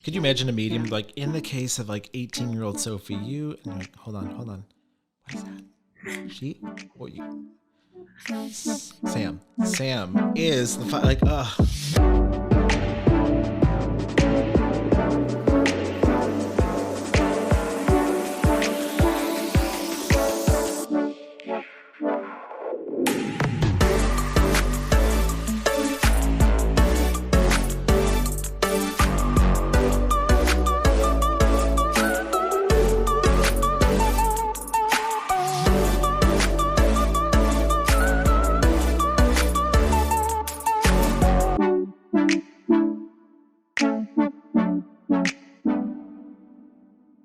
Could you imagine a medium like in the case of like 18-year-old Sophie? You and you're like, hold on. What is that? She? What you? Sam. Sam is the like.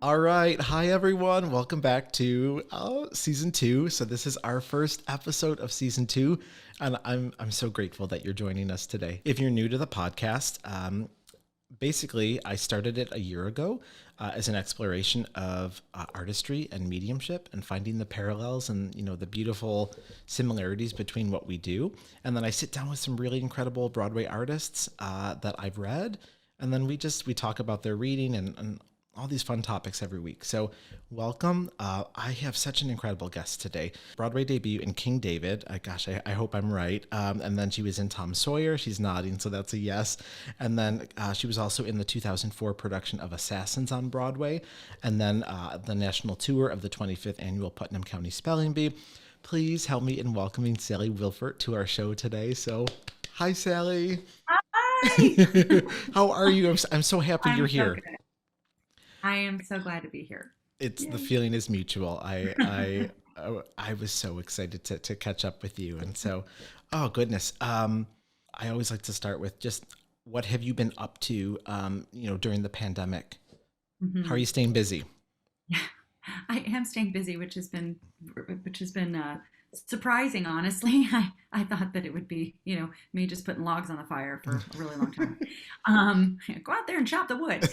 All right. Hi, everyone. Welcome back to season 2. So this is our first episode of season 2. And I'm so grateful that you're joining us today. If you're new to the podcast, basically, I started it a year ago as an exploration of artistry and mediumship and finding the parallels and, the beautiful similarities between what we do. And then I sit down with some really incredible Broadway artists that I've read. And then we talk about their reading and all these fun topics every week. So welcome. I have such an incredible guest today. Broadway debut in King David. I hope I'm right. And then she was in Tom Sawyer. She's nodding, so that's a yes. And then she was also in the 2004 production of Assassins on Broadway. And then the national tour of the 25th annual Putnam County Spelling Bee. Please help me in welcoming Sally Wilfert to our show today. So hi, Sally. Hi. How are you? I'm so happy you're here. Good. I am so glad to be here. The feeling is mutual. I was so excited to catch up with you. And so, oh goodness. I always like to start with just what have you been up to, during the pandemic? Mm-hmm. How are you staying busy? Yeah, I am staying busy, which has been surprising, honestly. I thought that it would be, me just putting logs on the fire for a really long time. Go out there and chop the wood.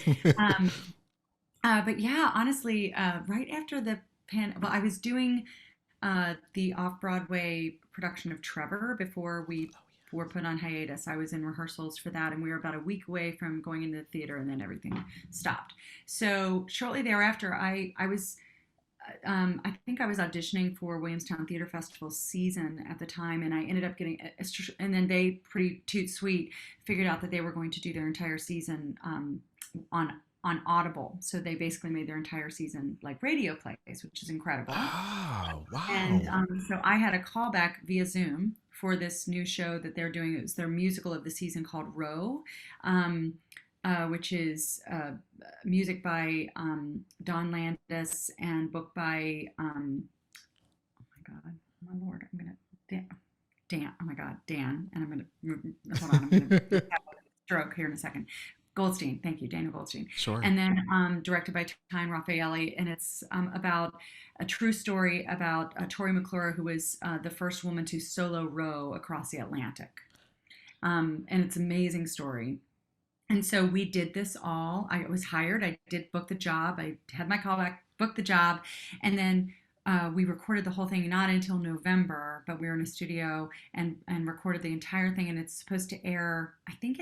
But yeah, honestly, right after I was doing the off-Broadway production of Trevor before we were put on hiatus. I was in rehearsals for that, and we were about a week away from going into the theater, and then everything stopped. So shortly thereafter, I think I was auditioning for Williamstown Theater Festival season at the time, and I ended up getting, and then they pretty toot sweet figured out that they were going to do their entire season on Audible. So they basically made their entire season like radio plays, which is incredible. Oh, wow. And so I had a callback via Zoom for this new show that they're doing. It was their musical of the season called Row, which is music by Don Landis and book by, oh my God, my Lord, I'm going to, Dan, oh my God, Dan, and I'm going to, hold on, I'm going to have a stroke here in a second. Goldstein, thank you, Daniel Goldstein. Sure. And then directed by Tyne Raffaelli, and it's about a true story about Tori McClure, who was the first woman to solo row across the Atlantic. And it's an amazing story. And so we did this all. I was hired. I did book the job. I had my callback, booked the job, and then we recorded the whole thing not until November, but we were in a studio and recorded the entire thing, and it's supposed to air, I think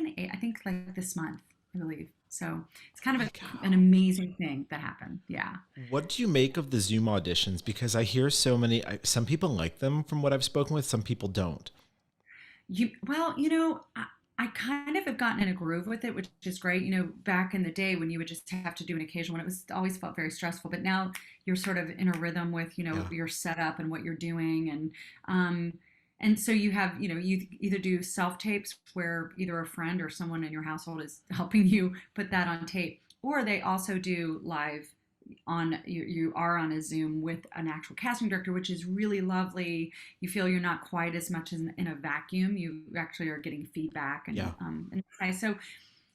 like this month, I believe. So it's kind of an amazing thing that happened. Yeah. What do you make of the Zoom auditions? Because I hear some people like them from what I've spoken with, some people don't. I kind of have gotten in a groove with it, which is great. Back in the day when you would just have to do an occasional one, it was always felt very stressful. But now you're sort of in a rhythm with, your setup and what you're doing. And so you have, you either do self-tapes where either a friend or someone in your household is helping you put that on tape, or they also do live you are on a Zoom with an actual casting director, which is really lovely. You feel you're not quite as much in a vacuum. You actually are getting feedback and it's nice. So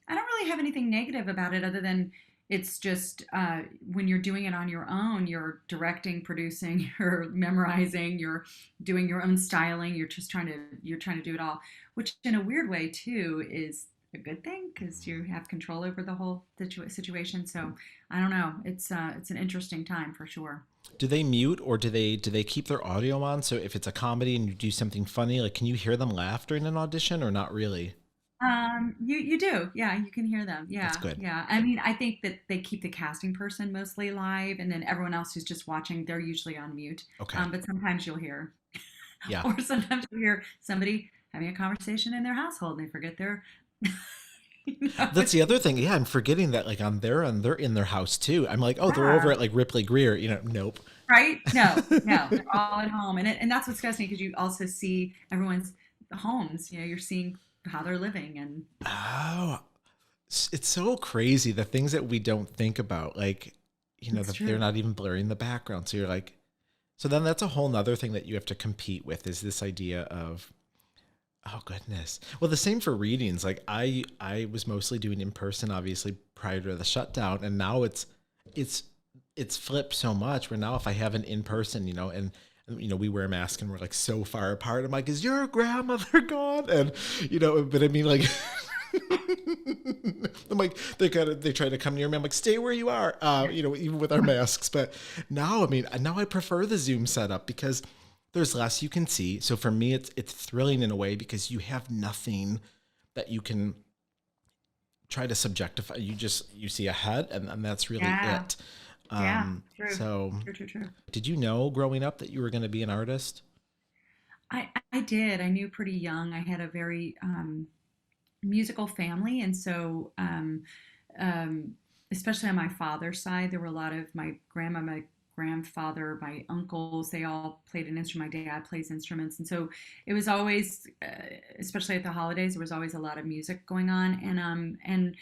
I don't really have anything negative about it other than it's just when you're doing it on your own, you're directing, producing, you're memorizing, you're doing your own styling. You're trying to do it all, which in a weird way too is a good thing because you have control over the whole situation. So I don't know. It's an interesting time for sure. Do they mute or do they keep their audio on? So if it's a comedy and you do something funny, like can you hear them laugh during an audition or not really? You do, yeah. You can hear them, That's yeah, good. yeah. I mean, I think that they keep the casting person mostly live, and then everyone else who's just watching, they're usually on mute. Okay. But sometimes you'll hear, Yeah. or sometimes you'll hear somebody having a conversation in their household, and they forget their, That's the other thing. Yeah, I'm forgetting that like on their end, they're in their house too. I'm like, oh, they're over yeah, at like Ripley Greer. Nope. right? No, no, they're all at home, and that's what's fascinating because you also see everyone's homes. You're seeing how they're living, and Oh, it's so crazy the things that we don't think about, like it's that they're true. not even blurring the background. So you're like, so then that's a whole nother thing that you have to compete with is this idea of, oh goodness. Well, the same for readings. Like I was mostly doing in person, obviously prior to the shutdown, and now it's it's flipped so much. Where now if I have an in person, and we wear masks and we're like so far apart. I'm like, is your grandmother gone? And but I mean like. I'm like they try to come near me. I'm like, stay where you are, even with our masks. But now, I mean, now I prefer the Zoom setup because there's less you can see. So for me, it's thrilling in a way because you have nothing that you can try to subjectify. You see a head, and that's really Yeah, it. yeah, true, So true, true, true. did you know growing up that you were going to be an artist? I did. I knew pretty young. I had a very musical family, and so um, especially on my father's side, there were a lot of my grandma, my grandfather, my uncles. They all played an instrument. My dad plays instruments, and so it was always, especially at the holidays, there was always a lot of music going on, and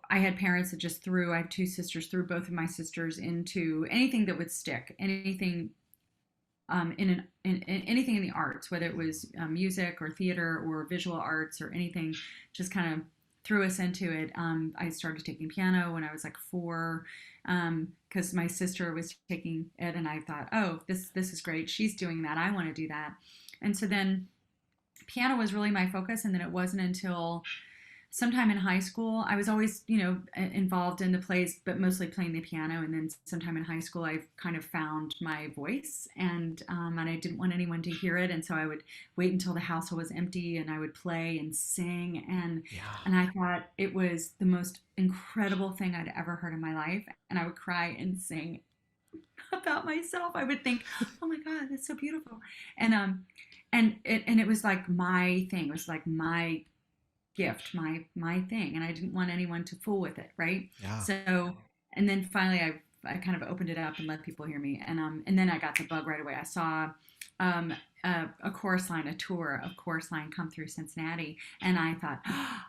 I had parents that just threw. I have two sisters. Threw both of my sisters into anything that would stick, anything in anything in the arts, whether it was music or theater or visual arts or anything, just kind of threw us into it. I started taking piano when I was like 4 because my sister was taking it, and I thought, oh, this is great. She's doing that. I want to do that. And so then piano was really my focus, and then it wasn't until sometime in high school, I was always, involved in the plays, but mostly playing the piano. And then sometime in high school, I kind of found my voice, and I didn't want anyone to hear it. And so I would wait until the house was empty, and I would play and sing. And Yeah. I thought it was the most incredible thing I'd ever heard in my life. And I would cry and sing about myself. I would think, oh my God, that's so beautiful. And it was like my thing. It was like my gift, my thing, and I didn't want anyone to fool with it, right? Yeah. So, and then finally, I kind of opened it up and let people hear me, and then I got the bug right away. I saw um, a chorus line, a tour of chorus line come through Cincinnati, and I thought, oh,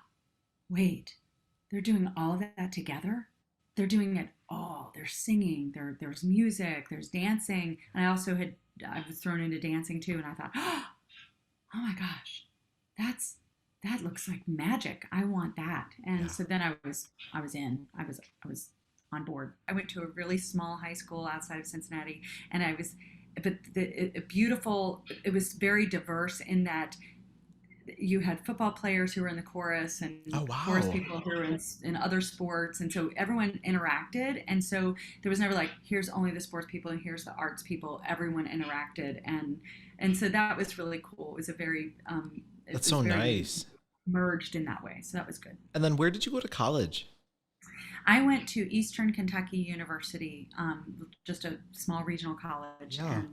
wait, they're doing all of that together. They're doing it all. They're singing. There's music. There's dancing, and I was thrown into dancing too, and I thought, oh my gosh, that's that looks like magic. I want that. And Yeah. so then I was in. I was on board. I went to a really small high school outside of Cincinnati, and I was but beautiful. It was very diverse in that you had football players who were in the chorus and Oh chorus wow. people who were in other sports, and so everyone interacted, and so there was never like here's only the sports people and here's the arts people. Everyone interacted, and so that was really cool. It was a very it That's was so very nice. merged in that way, so that was good. And then where did you go to college? I went to Eastern Kentucky University, just a small regional college, Yeah.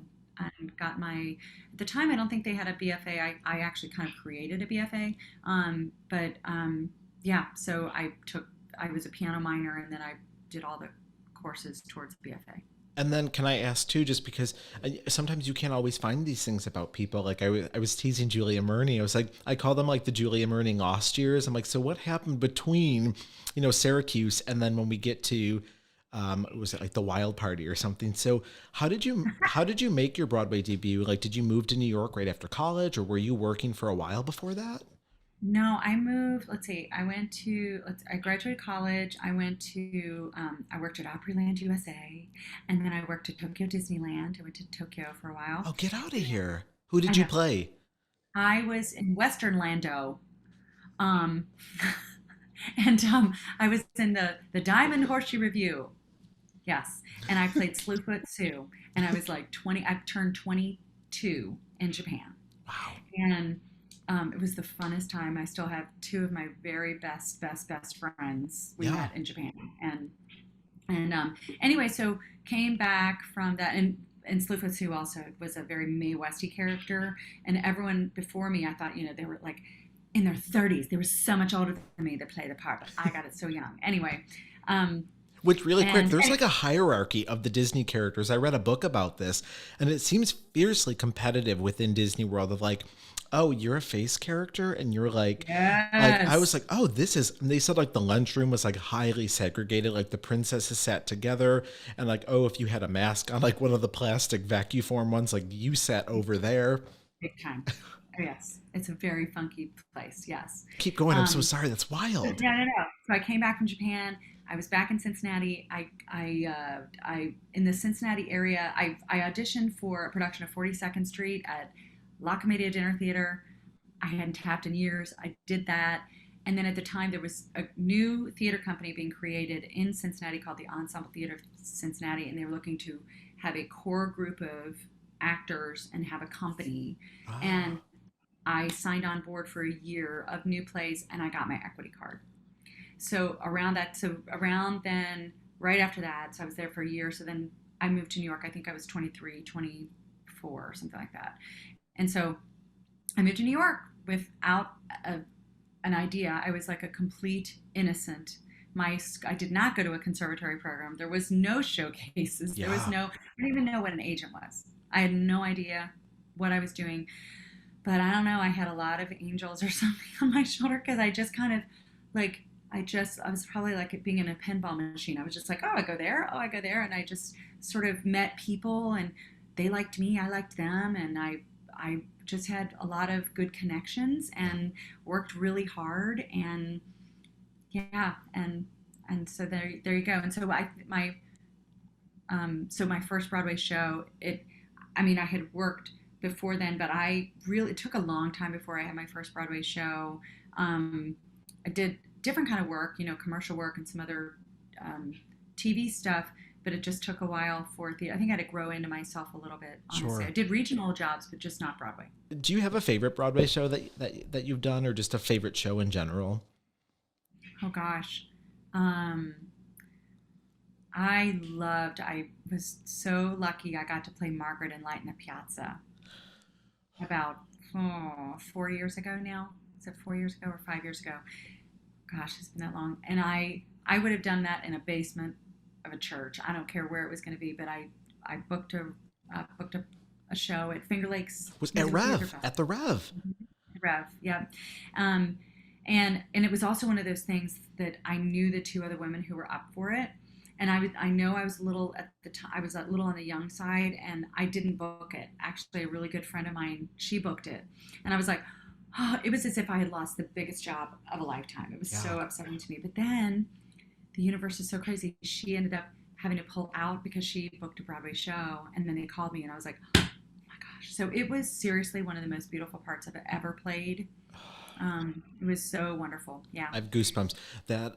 and got my. At the time, I don't think they had a BFA. I actually kind of created a BFA, but yeah. So I was a piano minor, and then I did all the courses towards BFA. And then can I ask too, just because sometimes you can't always find these things about people. Like I was teasing Julia Murney. I was like, I call them like the Julia Murney lost years. I'm like, so what happened between, Syracuse and then when we get to, was it like the Wild Party or something? So how did you make your Broadway debut? Like, did you move to New York right after college, or were you working for a while before that? No, I moved. Let's see. I graduated college. I worked at Opryland USA, and then I worked at Tokyo Disneyland. I went to Tokyo for a while. Oh, get out of here. Who I did you know. play? I was in Western Lando. Um, and I was in the Diamond Horseshoe Review. Yes, and I played Slewfoot Sue, and I was like 20. I turned 22 in Japan, Wow. and it was the funnest time. I still have two of my very best friends we Yeah. met in Japan, and anyway, so came back from that, and Slewfoot Sue also was a very Mae Westy character, and everyone before me, I thought, they were like in their 30s. They were so much older than me that played the part, but I got it so young. Anyway, um, Which, really quick, and there's like a hierarchy of the Disney characters. I read a book about this, and it seems fiercely competitive within Disney World of like, oh, you're a face character, and you're like I was yes, like, oh, this is. And they said like the lunchroom was like highly segregated, like the princesses sat together, and like, oh, if you had a mask on, like one of the plastic vacuum form ones, like you sat over there. big time. Oh, yes, it's a very funky place. Yes. Keep going. I'm so Um, sorry. That's wild. No, no, no. So I came back from Japan. I was back in Cincinnati. I in the Cincinnati area. I auditioned for a production of 42nd Street at La Comedia Dinner Theater. I hadn't tapped in years. I did that, and then at the time there was a new theater company being created in Cincinnati called the Ensemble Theater of Cincinnati, and they were looking to have a core group of actors and have a company. Ah, And I signed on board for a year of new plays, and I got my equity card. So around then, right after that, so I was there for a year. So then I moved to New York. I think I was 23, 24, or something like that. And so I moved to New York without a, an idea. I was like a complete innocent. I did not go to a conservatory program. There was no showcases. There was yeah. no. I didn't even know what an agent was. I had no idea what I was doing. But I don't know. I had a lot of angels or something on my shoulder because I just kind of like I was probably like being in a pinball machine. I was just like, oh, I go there, oh, I go there, and I just sort of met people, and they liked me, I liked them, and I just had a lot of good connections Yeah. and worked really hard, and yeah, and so there you go. And so my first Broadway show, I mean, I had worked before then, but it took a long time before I had my first Broadway show. Um, I did different kind of work, commercial work and some other um, TV stuff, but it just took a while for I think I had to grow into myself a little bit, honestly. I Sure. did regional jobs, but just not Broadway. Do you have a favorite Broadway show that you've done, or just a favorite show in general? Oh gosh. Um, I was so lucky I got to play Margaret in Light in the Piazza about 4 years ago now. Is it 4 years ago or 5 years ago? Gosh, it's been that long. And I would have done that in a basement of a church. I don't care where it was going to be, but I booked a show at Finger Lakes Was at Musical Theater Rev, Festival. at the Rev. Rev, yeah. Um, and it was also one of those things that I knew the two other women who were up for it, and I know I was a little at the time, I was a little on the young side, and I didn't book it. Actually, a really good friend of mine, she booked it, and I was like, oh, it was as if I had lost the biggest job of a lifetime. It was Yeah. so upsetting to me. But then the universe is so crazy. She ended up having to pull out because she booked a Broadway show, and then they called me, and I was like, oh my gosh. So it was seriously one of the most beautiful parts I've ever played. It was so wonderful. Yeah. I have goosebumps. That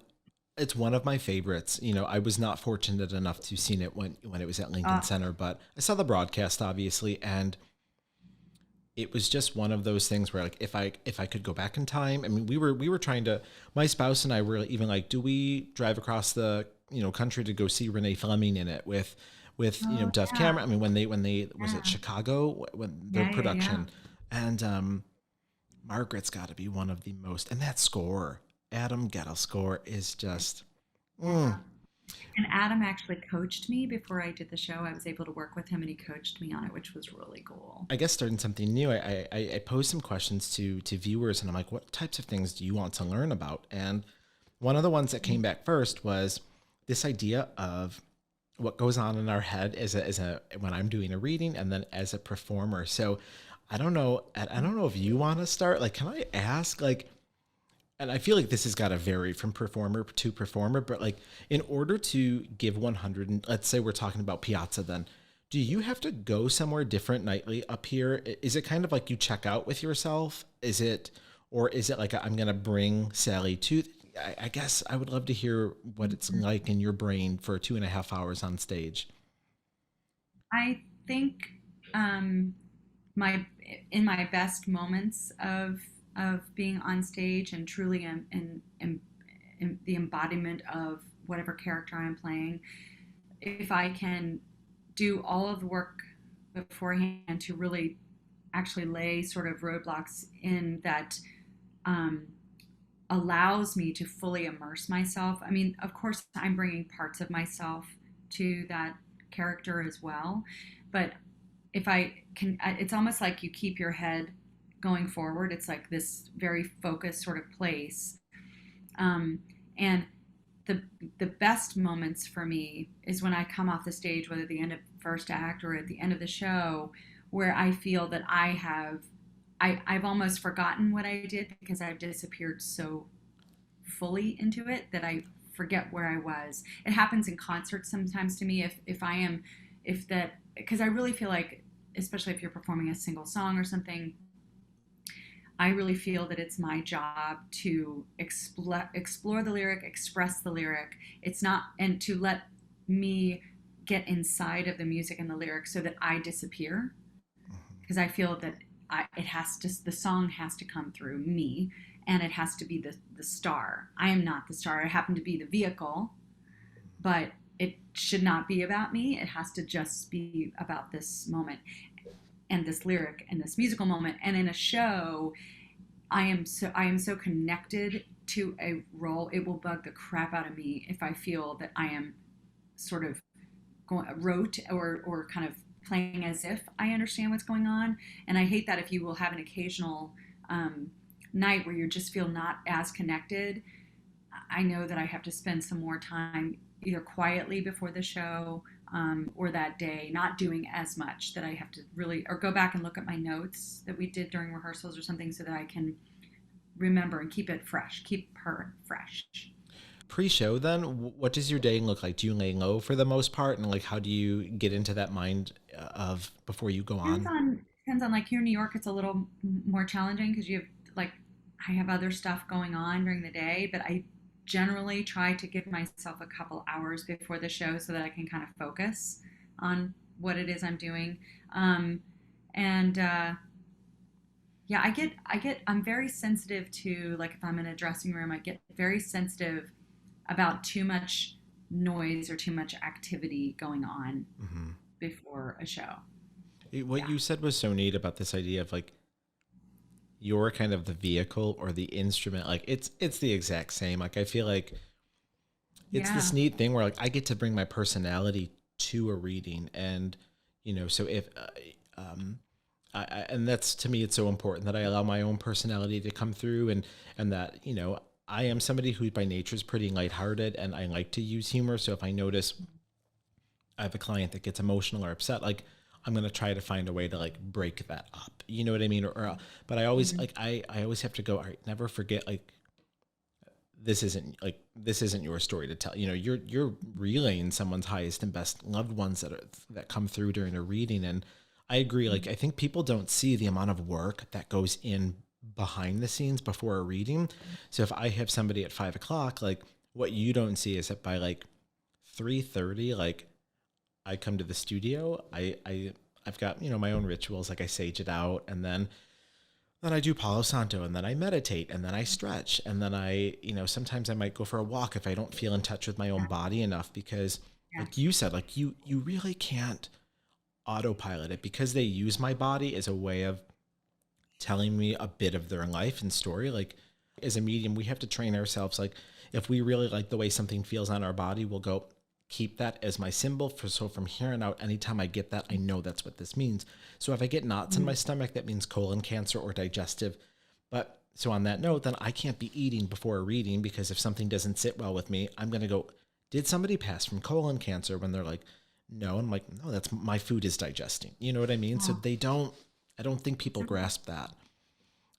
it's one of my favorites. I was not fortunate enough to seen it when it was at Lincoln Uh, Center, but I saw the broadcast obviously, and it was just one of those things where like if I could go back in time. I mean, we were trying to. My spouse and I were even like, do we drive across the country to go see Renee Fleming in it with oh Duff yeah. Cameron? I mean, when they was it Yeah. Chicago when their Yeah. Yeah. Yeah. production, and Margaret's got to be one of the most, and that score, Adam Guettel score is just, mm, Yeah. And Adam actually coached me before I did the show. I was able to work with him, and he coached me on it, which was really cool. I guess starting something new. I posed some questions to viewers, and I'm like, what types of things do you want to learn about? And one of the ones that came back first was this idea of what goes on in our head as a when I'm doing a reading, and then as a performer. So I don't know if you want to start. Like, can I ask, like, and I feel like this has got to vary from performer to performer, but like in order to give 100, and let's say we're talking about Piazza, then do you have to go somewhere different nightly up here? Is it kind of like you check out with yourself? Or is it like I'm going to bring Sally to, I guess I would love to hear what it's Mhm. like in your brain for 2.5 hours on stage. I think um, my in my best moments of of being on stage and truly in the embodiment of whatever character I'm playing, if I can do all of the work beforehand to really actually lay sort of roadblocks in that um, allows me to fully immerse myself. I mean, of course, I'm bringing parts of myself to that character as well. But if I can, it's almost like you keep your head going forward. It's like this very focused sort of place. Um, and the the best moments for me is when I come off the stage, whether at the end of first act or at the end of the show, where I feel that I've almost forgotten what I did because I've disappeared so fully into it that I forget where I was. It happens in concerts sometimes to me if I am if that because I really feel like, especially if you're performing a single song or something, I really feel that it's my job to explore the lyric, express the lyric. It's not, and to let me get inside of the music and the lyrics so that I disappear. Because I feel that it has to, the song has to come through me and it has to be the star. I am not the star. I happen to be the vehicle, but it should not be about me. It has to just be about this moment and this lyric and this musical moment. And in a show, I am so connected to a role. It will bug the crap out of me if I feel that I am sort of going rote or kind of playing as if I understand what's going on. And I hate that if you will have an occasional night where you just feel not as connected. I know that I have to spend some more time either quietly before the show or that day, not doing as much, that I have to really, or go back and look at my notes that we did during rehearsals or something so that I can remember and keep it fresh, keep her fresh. Pre-show then, what does your day look like? Do you lay low for the most part? And like, how do you get into that mind of before you go Depends on? on, depends on, like here in New York, it's a little more challenging because you have like, I have other stuff going on during the day, but I generally try to give myself a couple hours before the show so that I can kind of focus on what it is I'm doing. And Yeah, I'm very sensitive to, like, if I'm in a dressing room, I get very sensitive about too much noise or too much activity going on Mm-hmm. before a show. What Yeah. you said was so neat about this idea of like you're kind of the vehicle or the instrument. Like it's the exact same. Like I feel like it's this Yeah. neat thing where like I get to bring my personality to a reading, and so if and that's, to me, it's so important that I allow my own personality to come through, and that I am somebody who by nature is pretty lighthearted, and I like to use humor. So if I notice I have a client that gets emotional or upset, like I'm gonna try to find a way to like break that up. You know what I mean? But I always Mhm. I always have to go. All right, never forget, like this isn't your story to tell. You're relaying someone's highest and best loved ones that come through during a reading. And I agree. Like I think people don't see the amount of work that goes in behind the scenes before a reading. So if I have somebody at 5 o'clock, like what you don't see is that by like 3:30, like I come to the studio, I've got, my own rituals, like I sage it out, and then I do Palo Santo, and then I meditate, and then I stretch, and then sometimes I might go for a walk if I don't feel in touch with my own Yeah. body enough, because Yeah. like you said, like you really can't autopilot it, because they use my body as a way of telling me a bit of their life and story. Like as a medium, we have to train ourselves. Like if we really like the way something feels on our body, we'll go keep that as my symbol so from here on out, anytime I get that, I know that's what this means. So if I get knots in my Mhm. stomach, that means colon cancer or digestive. But so on that note, then I can't be eating before a reading, because if something doesn't sit well with me, I'm going to go, did somebody pass from colon cancer? When they're like, no. I'm like, no, that's my food is digesting. You know what I mean? So Oh, I don't think people grasp that.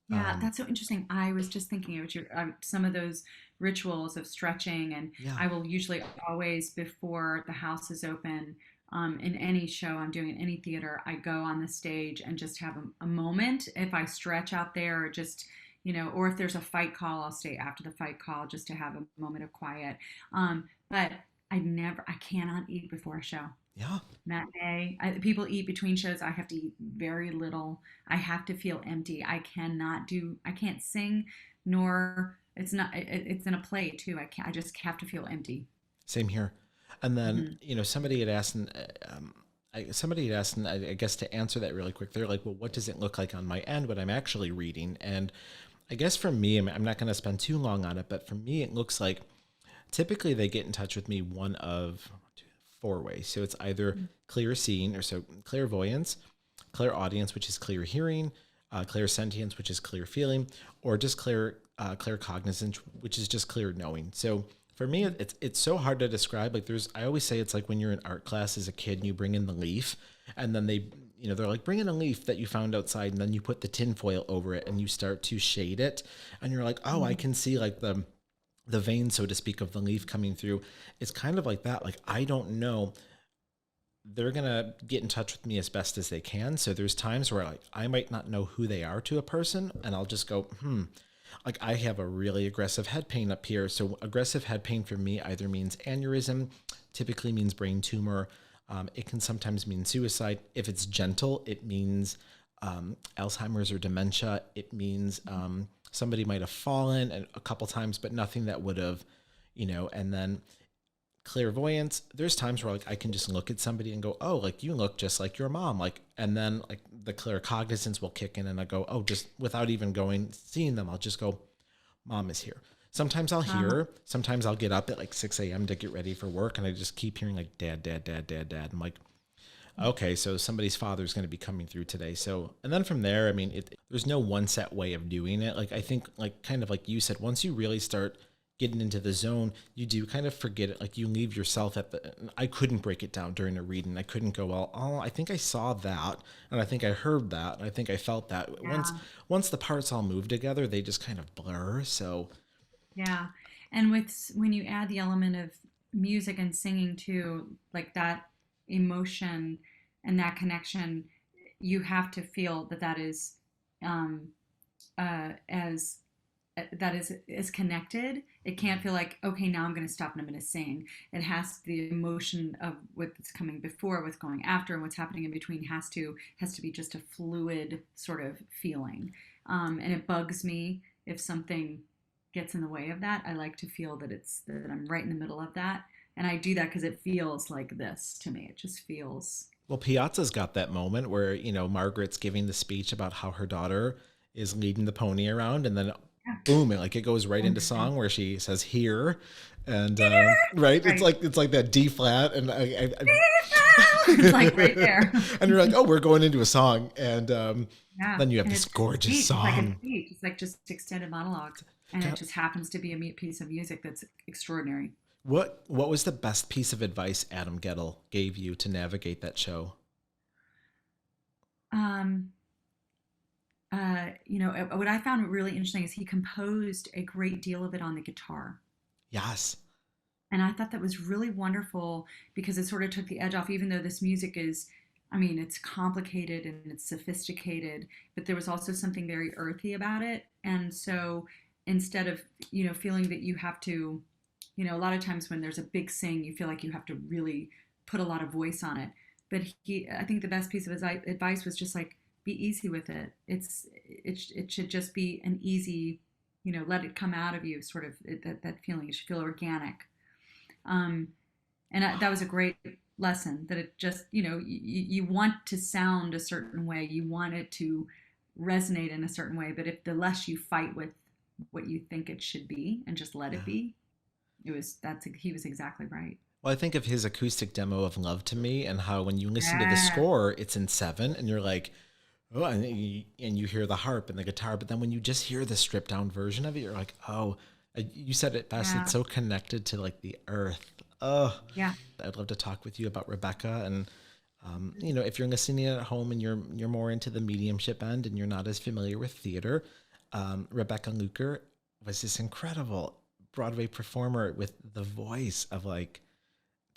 yeah, Um, that's so interesting. I was just thinking of some of those rituals of stretching, and yeah. I will usually always, before the house is open, in any show I'm doing in any theater, I go on the stage and just have a moment. If I stretch out there, or just, or if there's a fight call, I'll stay after the fight call just to have a moment of quiet. But I cannot eat before a show. Yeah. Matinee. People eat between shows. I have to eat very little. I have to feel empty. I can't sing, nor it's not, it's in a play too. I just have to feel empty. Same here. And then, Hmm. somebody had asked, and I guess to answer that really quick, they're like, well, what does it look like on my end when I'm actually reading? And I guess for me, I'm not going to spend too long on it, but for me, it looks like typically they get in touch with me one of four ways. So it's either clear seeing, or so clairvoyance, clairaudience, which is clear hearing, clairsentience, which is clear feeling, or just claircognizance, which is just clear knowing. So for me, it's so hard to describe. Like I always say it's like when you're in art class as a kid and you bring in the leaf, and then they're like, bring in a leaf that you found outside, and then you put the tin foil over it and you start to shade it, and you're like, oh, I can see like the vein, so to speak, of the leaf coming through. It's kind of like that. Like, I don't know. They're going to get in touch with me as best as they can. So there's times where like I might not know who they are to a person, and I'll just go, like I have a really aggressive head pain up here. So aggressive head pain for me either means aneurysm, typically means brain tumor. It can sometimes mean suicide. If it's gentle, it means Alzheimer's or dementia. It means somebody might have fallen a couple times, but nothing that would have, and then clairvoyance, there's times where like I can just look at somebody and go, oh, like you look just like your mom. Like, and then like the claircognizance will kick in and I go, oh, just without even seeing them, I'll just go, mom is here. Sometimes I'll hear, sometimes I'll get up at like 6 a.m. to get ready for work and I just keep hearing like dad, dad, dad, dad, dad. I'm like, okay, so somebody's father is going to be coming through today. So, and then from there, I mean, there's no one set way of doing it. Like, I think like kind of like you said, once you really start getting into the zone, you do kind of forget it. Like you leave yourself I couldn't break it down during a reading. I couldn't go, well, oh, I think I saw that. And I think I heard that. And I think I felt that. Yeah. Once the parts all move together, they just kind of blur. So Yeah. And when you add the element of music and singing too, like that emotion and that connection, you have to feel that is um, as that is connected. It can't feel like, okay, now I'm going to stop and I'm going to sing. It has the emotion of what's coming before, what's going after, and what's happening in between has to be just a fluid sort of feeling. And it bugs me if something gets in the way of that. I like to feel that I'm right in the middle of that, and I do that because it feels like this to me. It just feels. well, Piazza's got that moment where, Margaret's giving the speech about how her daughter is leading the pony around, and then boom, it goes right into song where she says here, and right, Right. it's like that D flat, and It's like right there. and you're like, oh, we're going into a song, and Yeah, then you have and this it's a gorgeous speech. It's like a song. speech. It's like just extended monologue, and it just happens to be a piece of music that's extraordinary. What was the best piece of advice Adam Guettel gave you to navigate that show? Um, what I found really interesting is he composed a great deal of it on the guitar. Yes. And I thought that was really wonderful because it sort of took the edge off, even though this music is, I mean, it's complicated and it's sophisticated, but there was also something very earthy about it. And so instead of, feeling that you have to, a lot of times when there's a big sing, you feel like you have to really put a lot of voice on it. But I think the best piece of his advice was just like, be easy with it. It should just be an easy, let it come out of you, sort of that feeling. It should feel organic. Um, and that was a great lesson that it just, you want to sound a certain way, you want it to resonate in a certain way, but if the less you fight with what you think it should be and just let Yeah. it be, he was exactly right. Well, I think of his acoustic demo of Love to Me and how when you listen to the Yeah, score, it's in seven and you're like, oh, and you hear the harp and the guitar. But then when you just hear the stripped down version of it, you're like, oh, you said it best. yeah, It's so connected to like the earth. Oh, yeah. I'd love to talk with you about Rebecca. And, if you're listening at home and you're more into the mediumship end and you're not as familiar with theater, Rebecca Luker was this incredible Broadway performer with the voice of like,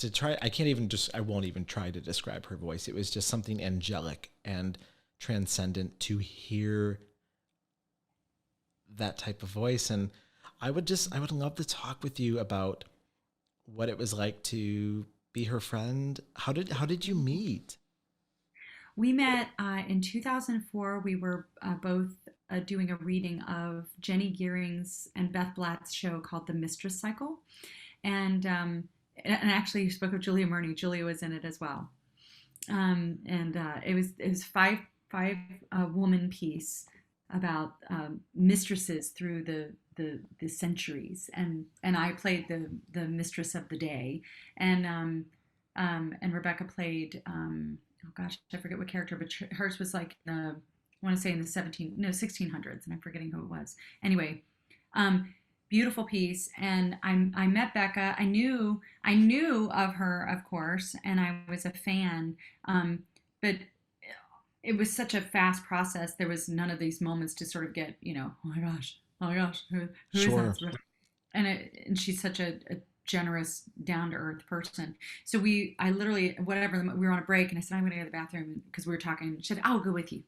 I won't even try to describe her voice. It was just something angelic and transcendent to hear that type of voice. And I would love to talk with you about what it was like to be her friend. How did you meet? We met in 2004. We were both doing a reading of Jenny Gearing's and Beth Blatt's show called The Mistress Cycle. And actually, you spoke of Julia Murney. Julia was in it as well. And it was five woman piece about mistresses through the centuries, and I played the mistress of the day, and Rebecca played oh gosh, I forget what character, but hers was like I want to say in the 1600s, and I'm forgetting who it was. Anyway, beautiful piece, and I met Becca. I knew of her, of course, and I was a fan, but it was such a fast process. There was none of these moments to sort of get, oh my gosh, who is Sure. that? And she's such a generous, down to earth person. So I literally, whatever, we were on a break, and I said, I'm going to go to the bathroom because we were talking. She said, I'll go with you.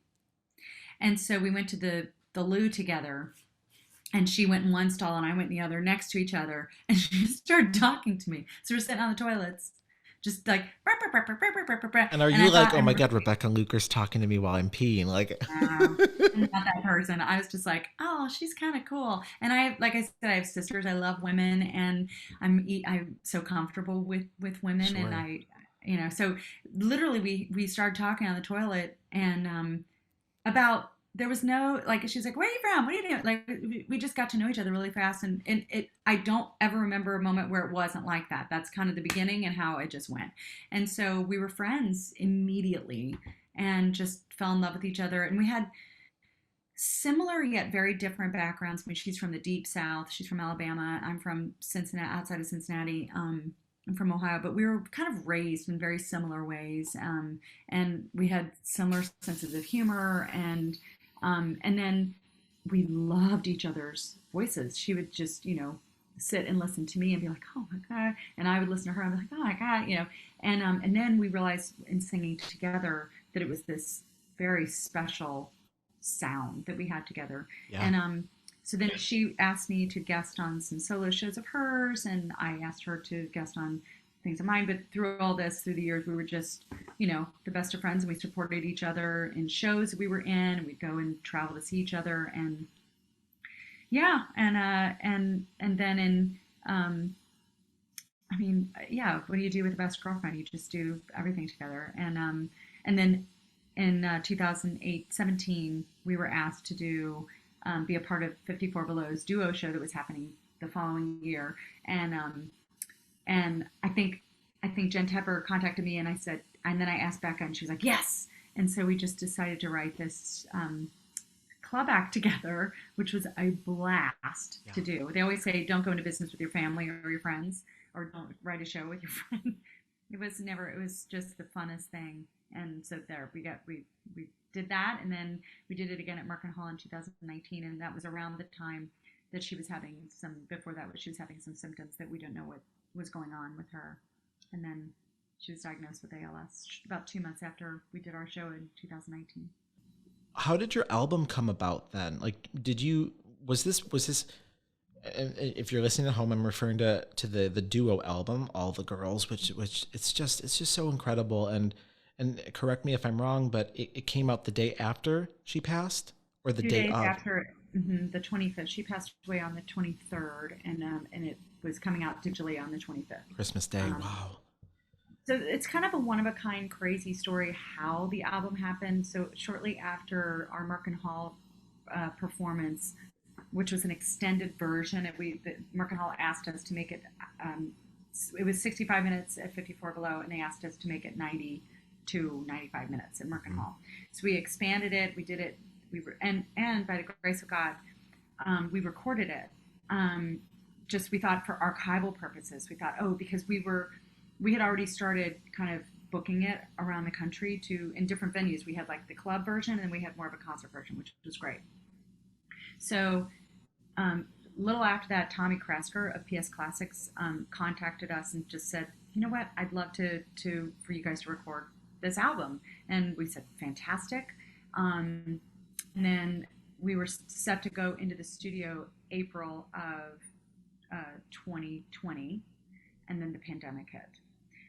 And so we went to the loo together, and she went in one stall and I went in the other next to each other, and she started talking to me. So we're sitting on the toilets, just like, And are and you I like, thought, oh my God, Rebecca Luker's talking to me while I'm peeing? Like, I'm not that person. I was just like, oh, she's kind of cool. And like I said, I have sisters. I love women, and I'm so comfortable with women, and sure. so literally we started talking on the toilet, and about there was no, like, she's like, where are you from, what are you doing, like we just got to know each other really fast, and I don't ever remember a moment where it wasn't like that. That's kind of the beginning and how it just went. And so we were friends immediately and just fell in love with each other, and we had similar yet very different backgrounds. I mean, she's from the deep south, she's from Alabama, I'm from Cincinnati, outside of Cincinnati. I'm from Ohio, but we were kind of raised in very similar ways, and we had similar senses of humor, and then we loved each other's voices. She would just, sit and listen to me and be like, "Oh my God," and I would listen to her and be like, "Oh my God," and then we realized in singing together that it was this very special sound that we had together, Yeah. and so then she asked me to guest on some solo shows of hers, and I asked her to guest on things of mine. But through all this, through the years, we were just, the best of friends, and we supported each other in shows that we were in, and we'd go and travel to see each other, and yeah, and then I mean, yeah, what do you do with the best girlfriend? You just do everything together, and then in 2017, we were asked to be a part of 54 Below's duo show that was happening the following year, and I think Jen Tepper contacted me, and I said, and then I asked Becca, and she was like, yes. And so we just decided to write this club act together, which was a blast Yeah. to do. They always say, don't go into business with your family or your friends, or don't write a show with your friend. It was never. It was just the funnest thing. And so there we did that, and then we did it again at Merkin Hall in 2019, and that was around the time that she was having some. Before that, she was having some symptoms that we didn't know what was going on with her, and then she was diagnosed with ALS about 2 months after we did our show in 2019. How did your album come about then? Like, was this and if you're listening at home, I'm referring to the duo album, All the Girls, which it's just so incredible. And correct me if I'm wrong, but it came out the day after she passed, or the Two day days of after, the 25th. She passed away on the 23rd, and it was coming out digitally on the 25th. Christmas Day. Um, Wow. so it's kind of a one of a kind, crazy story how the album happened. So shortly after our Merkin Hall performance, which was an extended version, Merkin Hall asked us to make it. It was 65 minutes at 54 Below, and they asked us to make it 90 to 95 minutes at Merkin Hall. So we expanded it. We did it. And by the grace of God, we recorded it. Just we thought for archival purposes. We thought, because we had already started kind of booking it around the country in different venues. We had like the club version, and we had more of a concert version, which was great. So a little after that, Tommy Krasker of PS Classics contacted us and just said, you know what, I'd love for you guys to record this album. And we said, fantastic. And then we were set to go into the studio April of 2020. and then the pandemic hit.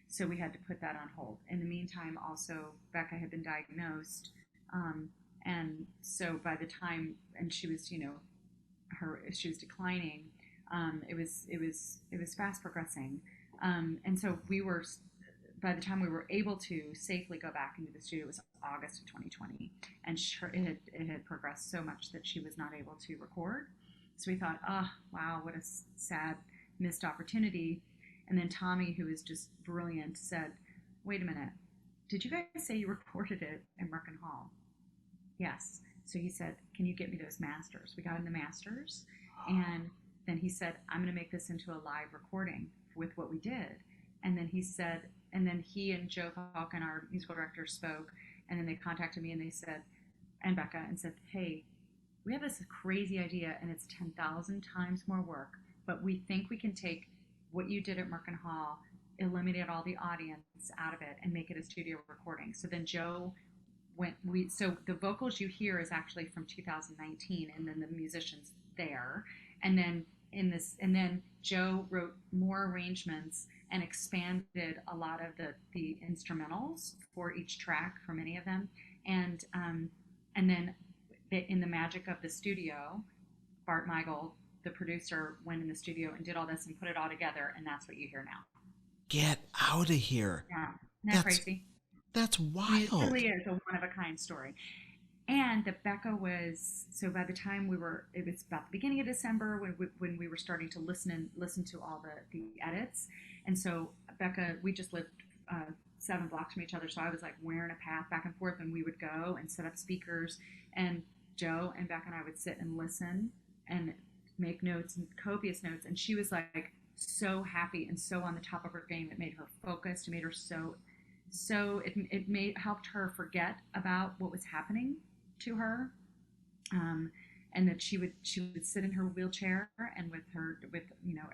So we had to put that on hold. In the meantime, also, Becca had been diagnosed. And so by the time, and she was, she was declining. It was fast progressing. And so by the time we were able to safely go back into the studio, it was August of 2020, and it had progressed so much that she was not able to record. So we thought, oh wow, what a sad missed opportunity. And then Tommy, who is just brilliant, said, wait a minute, did you guys say you recorded it in Merkin Hall? Yes. So he said, can you get me those masters? We got in the masters, and then he said, I'm going to make this into a live recording with what we did. And then he said, and then he and Joe Falcon, our musical director, spoke, and then they contacted me and they said, and Becca, and said, hey, we have this crazy idea and it's 10,000 times more work, but we think we can take what you did at Merkin Hall, eliminate all the audience out of it, and make it a studio recording. So then Joe so the vocals you hear is actually from 2019, and then the musicians there, and then Joe wrote more arrangements and expanded a lot of the instrumentals for each track, for many of them, and then in the magic of the studio, Bart Michael, the producer, went in the studio and did all this and put it all together, and that's what you hear now. Get out of here! Yeah, isn't that crazy? That's wild. It really is a one-of-a-kind story. And that Becca was, so by the time it was about the beginning of December when we were starting to listen to all the edits. And so Becca, we just lived 7 blocks from each other. So I was like wearing a path back and forth, and we would go and set up speakers, and Joe and Becca and I would sit and listen and make notes, and copious notes. And she was like so happy and so on the top of her game. It made her focused. It made her it helped her forget about what was happening to her, and that she would sit in her wheelchair, and with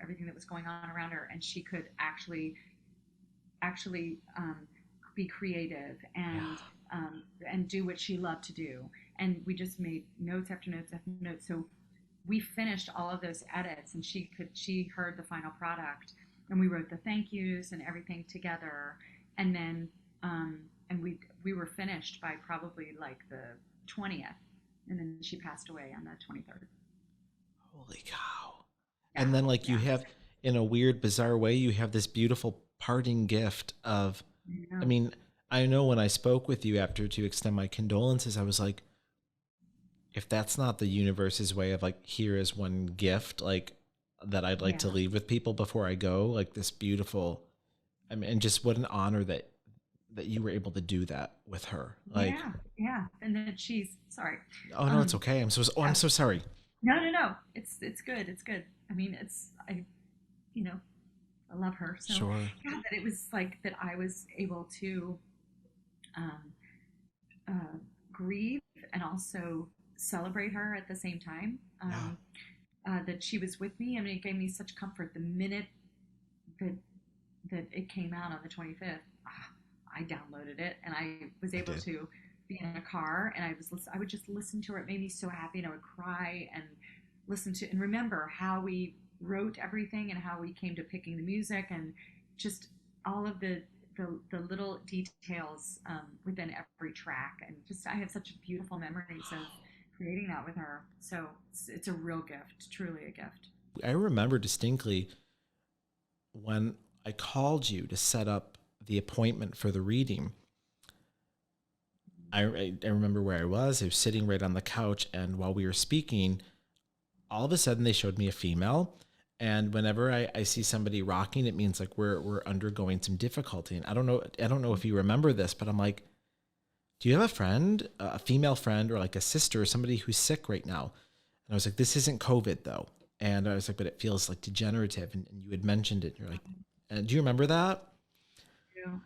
everything that was going on around her, and she could actually be creative and do what she loved to do. And we just made notes after notes after notes. So we finished all of those edits, and she heard the final product, and we wrote the thank yous and everything together. And then and we were finished by probably like the 20th, and then she passed away on the 23rd. Holy cow. Yeah, and then you have, in a weird, bizarre way, you have this beautiful parting gift of, I mean, I know when I spoke with you after to extend my condolences, I was like, if that's not the universe's way of here is one gift, that I'd like to leave with people before I go, this beautiful, I mean, and just what an honor that you were able to do that with her. Yeah. And then sorry. Oh no, it's okay. I'm so sorry. No. It's good. It's good. I mean, I love her. So sure. Yeah, that it was that I was able to grieve and also celebrate her at the same time. That she was with me. I mean, it gave me such comfort the minute that it came out on the 25th. I downloaded it, and I was able to be in a car, and I would just listen to her. It made me so happy, and I would cry and listen to and remember how we wrote everything and how we came to picking the music, and just all of the little details within every track. And just I have such beautiful memories of creating that with her. So it's a real gift, truly a gift. I remember distinctly when I called you to set up the appointment for the reading. I remember where I was sitting right on the couch, and while we were speaking, all of a sudden they showed me a female. And whenever I see somebody rocking, it means we're undergoing some difficulty. And I don't know if you remember this, but I'm like, do you have a friend, a female friend, or a sister or somebody who's sick right now? And I was like, this isn't COVID though. And I was like, but it feels degenerative. And you had mentioned it. And you're like, do you remember that?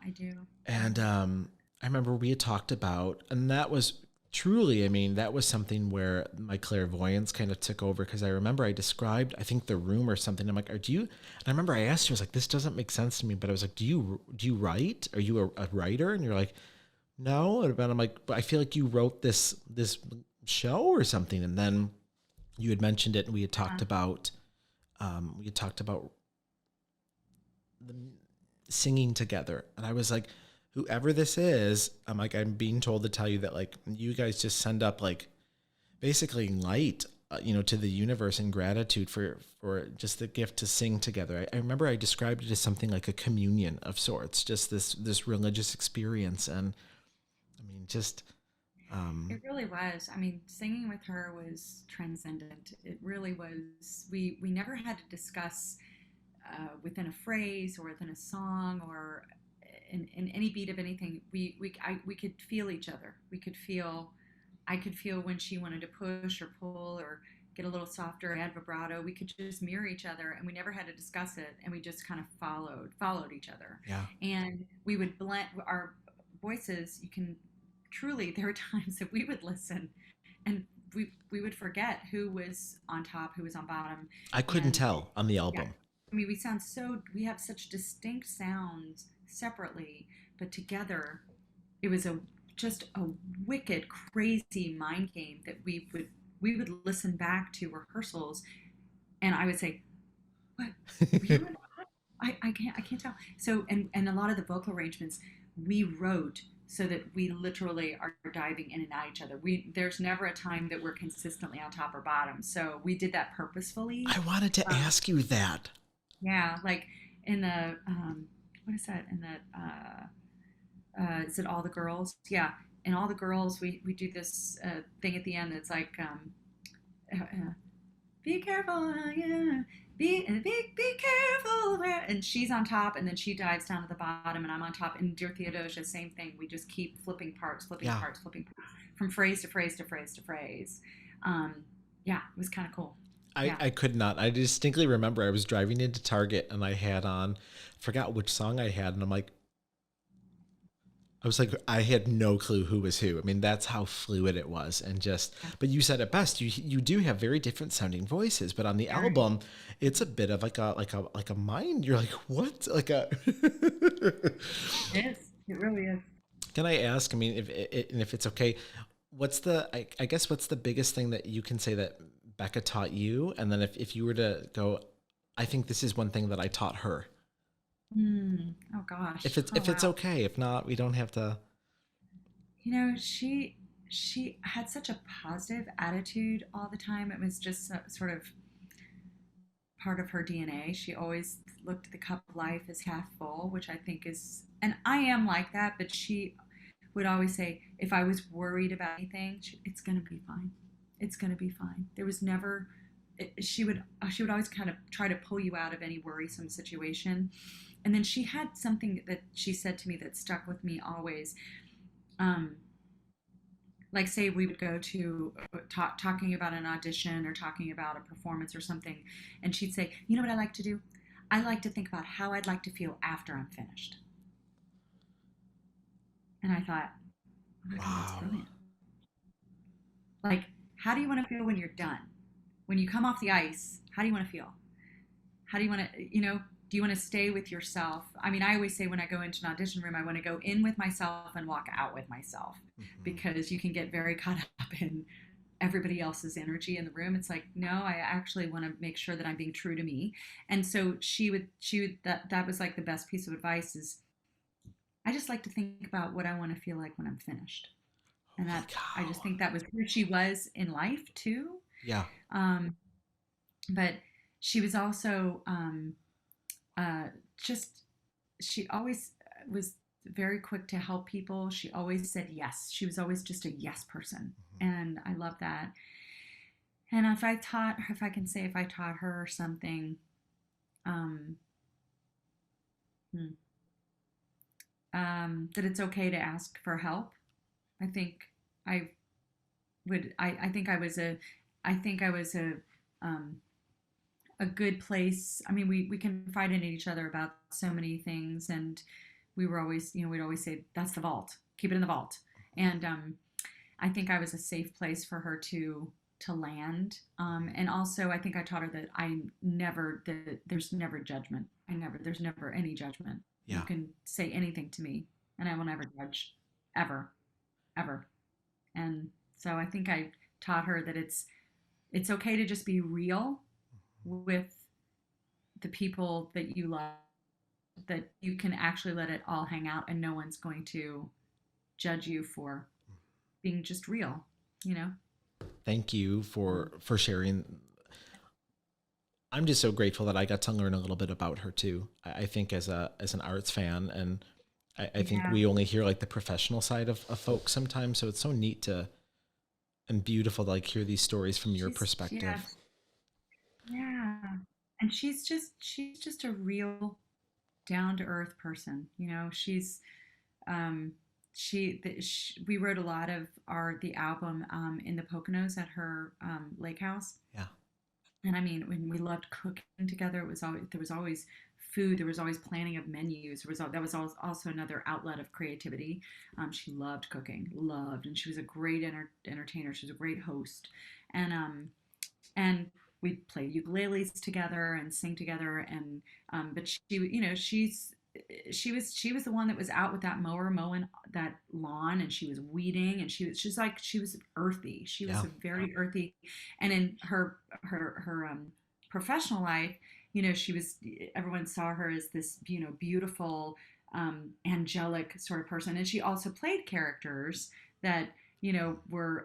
I do. And I remember we had talked about, and that was truly, I mean, that was something where my clairvoyance kind of took over, because I remember I described, I think, the room or something. I'm like, do you? And I remember I asked you, I was like, this doesn't make sense to me, but I was like, do you write? Are you a writer? And you're like, no. And I'm like, but I feel like you wrote this show or something. And then you had mentioned it, and we had talked about the singing together. And I was like, whoever this is, I'm like, I'm being told to tell you that like you guys just send up like basically light, to the universe in gratitude for just the gift to sing together. I remember I described it as something like a communion of sorts, just this religious experience. And I mean, just, It really was. I mean, singing with her was transcendent. It really was. We never had to discuss within a phrase or within a song or in any beat of anything. We could feel each other. We could feel. I could feel when she wanted to push or pull or get a little softer, add vibrato. We could just mirror each other, and we never had to discuss it. And we just kind of followed each other. yeah. And we would blend our voices. You can truly, there were times that we would listen, and we would forget who was on top, who was on bottom, I couldn't and tell on the yeah. album. I mean, we have such distinct sounds separately, but together, it was just a wicked, crazy mind game that we would listen back to rehearsals, and I would say, "What? You and I can't tell." So, and a lot of the vocal arrangements we wrote so that we literally are diving in and out each other. There's never a time that we're consistently on top or bottom. So we did that purposefully. I wanted to ask you that. Yeah, like in the what is that in the is it All the Girls? Yeah, in All the Girls we do this thing at the end that's like be careful, yeah, be careful, and she's on top, and then she dives down to the bottom, and I'm on top. And Dear Theodosia, same thing. We just keep flipping parts, Yeah. flipping parts, from phrase to phrase to phrase to phrase. Yeah, it was kind of cool. Yeah. I could not. I distinctly remember I was driving into Target and I had on, forgot which song I had, and I had no clue who was who. I mean, that's how fluid it was, and just. But you said it best. You do have very different sounding voices, but on the album, it's a bit of like a mind. You're like, what? Like a. It is. It really is. Can I ask? I mean, if it's okay, I guess what's the biggest thing that you can say that Becca taught you, and then if you were to go, I think this is one thing that I taught her. Oh gosh. If it's Wow. okay, if not, we don't have to. She had such a positive attitude all the time. It was just sort of part of her DNA. She always looked at the cup of life as half full, which I think is, and I am like that, but she would always say, if I was worried about anything, it's going to be fine. It's going to be fine. There was never, she would always kind of try to pull you out of any worrisome situation. And then she had something that she said to me that stuck with me always. Um, like say we would go to talking about an audition or talking about a performance or something, and she'd say, you know what I like to do, I like to think about how I'd like to feel after I'm finished. And I thought, oh my God, that's Wow. brilliant. Like, how do you want to feel when you're done, when you come off the ice? How do you want to feel? How do you want to, do you want to stay with yourself? I mean, I always say when I go into an audition room, I want to go in with myself and walk out with myself, because you can get very caught up in everybody else's energy in the room. It's like, no, I actually want to make sure that I'm being true to me. And so that was like the best piece of advice is I just like to think about what I want to feel like when I'm finished. And Holy that, I cow. just think that was who she was in life too. Yeah. Um, but she was also, just she always was very quick to help people. She always said yes. She was always just a yes person, and I love that. And if I can say if I taught her something, um, hmm, that it's okay to ask for help. I think I I think I think I was um, a good place. I mean, we can fight in each other about so many things, and we were always, we'd always say, "That's the vault. Keep it in the vault." And I think I was a safe place for her to land. And also, I think I taught her that there's never judgment. There's never any judgment. You Yeah. can say anything to me, and I will never judge, ever, ever. And so I think I taught her that it's okay to just be real with the people that you love, that you can actually let it all hang out and no one's going to judge you for being just real, you know? Thank you for sharing. I'm just so grateful that I got to learn a little bit about her too. I think as an arts fan, and I think Yeah. we only hear like the professional side of folks sometimes. So it's so neat to and beautiful to like hear these stories from your Yeah. perspective. Yeah. And she's just a real down to earth person. You know, um we wrote a lot of our the album in the Poconos at her lake house. Yeah. And I mean, when we loved cooking together, there was always food. There was always planning of menus. That was also another outlet of creativity. She loved cooking, loved, and she was a great entertainer. She was a great host, and we played ukuleles together and sing together. And but she was the one that was out with that mower mowing that lawn, and she was weeding, and she was earthy. She was Yeah. a very earthy. And in her professional life, she was, everyone saw her as this, beautiful, angelic sort of person. And she also played characters that, were,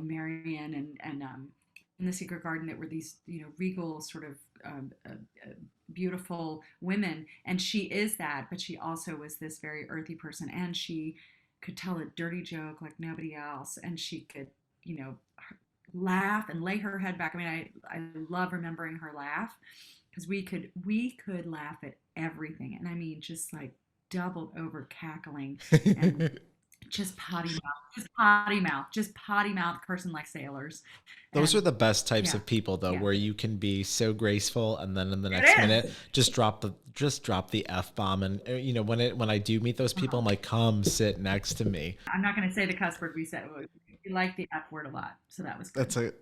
Marion and in the Secret Garden, that were these, regal sort of beautiful women. And she is that, but she also was this very earthy person. And she could tell a dirty joke like nobody else. And she could, you know, laugh and lay her head back. I mean, I love remembering her laugh, because we could laugh at everything. And I mean, just like doubled over cackling and just potty mouth, cursing like sailors. Those are And the best types yeah, of people though, yeah, where you can be so graceful and then in the next it minute is. just drop the F bomb. And when I do meet those people, I'm like, come sit next to me. I'm not going to say the cuss word we said. We like the F word a lot, so that was good. That's a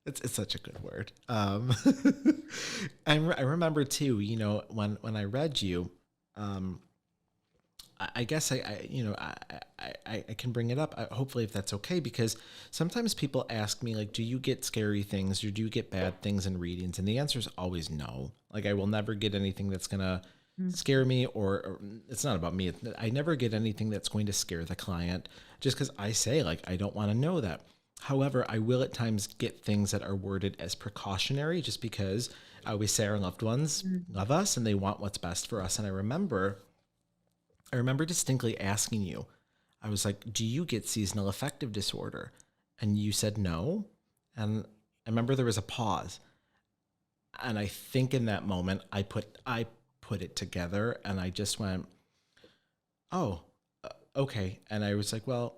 it's such a good word. I remember too, when I read you, um, I guess I can bring it up. Hopefully, if that's okay, because sometimes people ask me like, "Do you get scary things, or do you get bad things in readings?" And the answer is always no. Like, I will never get anything that's gonna Mm. scare me, or it's not about me. I never get anything that's going to scare the client, just because I say like I don't want to know that. However, I will at times get things that are worded as precautionary, just because I always say our loved ones Mm. love us and they want what's best for us. And I remember distinctly asking you, I was like, do you get seasonal affective disorder? And you said no. And I remember there was a pause. And I think in that moment I put it together and I just went, oh, okay. And I was like, well,